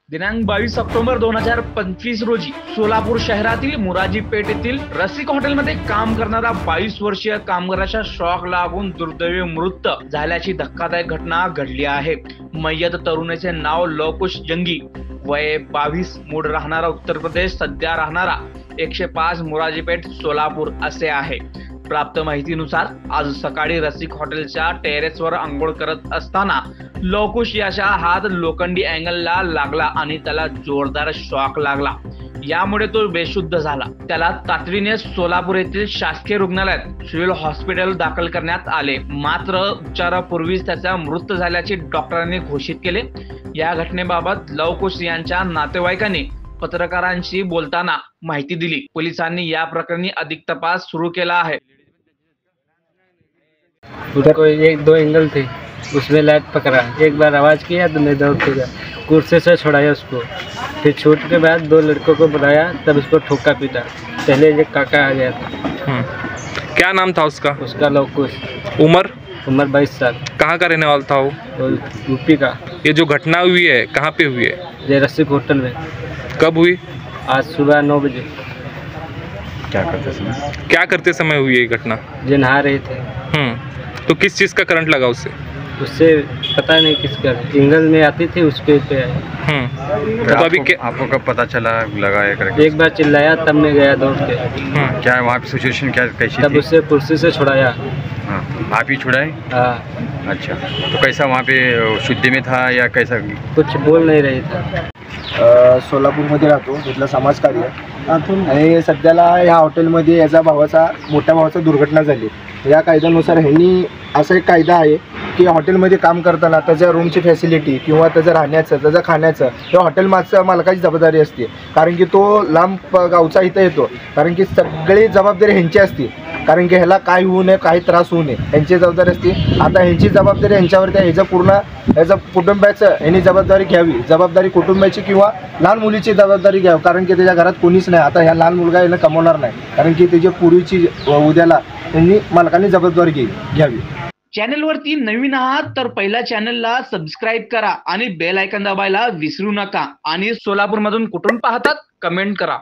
दिनांक 22 ऑक्टोबर 2025 रोजी सोलापूर शहरातील मुराजी पेठ येथील रसिक हॉटेलमध्ये काम करणारा 22 वर्षीय कामगाराच्या शॉक लागून दुर्दैवी मृत्यू झाल्याची धक्कादायक घटना घडली आहे। मय्यत तरुणाचे नाव लवकुश जंगी, वय 22, मूळ राहणारा उत्तर प्रदेश, सध्या राहणारा 105 मुराजी पेठ सोलापूर असे आहे। प्राप्त माहितीनुसार आज सकाळी रसिक हॉटेलच्या टेरेसवर आंघोळ करत असताना लवकुश याच्या हात लोखंडी अँगलला लागला आणि त्याला जोरदार शॉक लागला। यामुळे तो बेशुद्ध झाला। त्याला तातडीने सोलापूर येथील शासकीय रुग्णालयात सिव्हिल हॉस्पिटल दाखल करण्यात आले, मात्र उपचारापूर्वीच त्याचा मृत्यू झाल्याचे डॉक्टरांनी घोषित केले। या घटनेबाबत लवकुश यांच्या नातेवाईकांनी पत्रकारांशी बोलताना माहिती दिली। पोलिसांनी या प्रकरणी अधिक तपास सुरू केला आहे। उसको एक दो एंगल थे, उसमें लाइट पकड़ा, एक बार आवाज़ किया तो मैं दौड़ के गया, कुर्सी से छुड़ाया उसको, फिर छूट के बाद दो लड़कों को बुलाया, तब उसको ठोका पीटा। पहले एक काका आ गया था। क्या नाम था उसका? उसका लवकुश। उम्र? उम्र 22 साल। कहाँ का रहने वाला था वो? यूपी का। ये जो घटना हुई है कहाँ पे हुई है? ये रसिक होटल में। कब हुई? आज सुबह 9 बजे। क्या करते समय हुई ये घटना? जो नहा रहे थे। तो किस चीज़ का करंट लगा उससे? उससे पता नहीं किसका, एंगल में आती थी उस पे आया। तो अभी आपको कब पता चला लगा है करके? एक बार चिल्लाया तब मैं गया दौड़ के। क्या वहाँ पे सिचुएशन क्या कैसी तब थी? उससे कुर्सी से छुड़ाया। हाँ, आप ही छुड़ाए? हाँ। अच्छा, तो कैसा वहाँ पे शुद्धि में था या कैसा? कुछ बोल नहीं रही था। सोलापूरमध्ये राहतो, तिथलं समाजकार्य आणि सध्याला ह्या हॉटेलमध्ये याचा मोठ्या भावाचा दुर्घटना झाली। या कायद्यानुसार ह्यांनी असा एक कायदा आहे की हॉटेलमध्ये काम करताना त्याच्या रूमची फॅसिलिटी किंवा त्याचं राहण्याचं, त्याचं खाण्याचं किंवा हॉटेल मालकाची जबाबदारी असते, कारण की तो लांब गावचा इथं येतो, कारण की सगळी जबाबदारी ह्यांची असते, कारण की ह्याला काय होऊ नये, काही त्रास होऊ नये ह्यांची जबाबदारी असते। आता ह्यांची जबाबदारी ह्यांच्यावरती आहे, ह्याचं कुटुंबाचं ह्यांनी जबाबदारी घ्यावी, जबाबदारी कुटुंबाची किंवा लहान मुलीची जबाबदारी घ्यावी, कारण की त्याच्या घरात कोणीच नाही। आता ह्या लहान मुलगा याला कमवणार नाही, कारण की त्याच्या पूर्वीची उद्याला त्यांनी मालकांनी जबाबदारी घ्यावी। चॅनलवरती नवीन आहात तर पहिल्या चॅनलला सबस्क्राईब करा आणि बेल आयकॉन दाबायला विसरू नका। आणि सोलापूरमधून कुठून पाहतात कमेंट करा।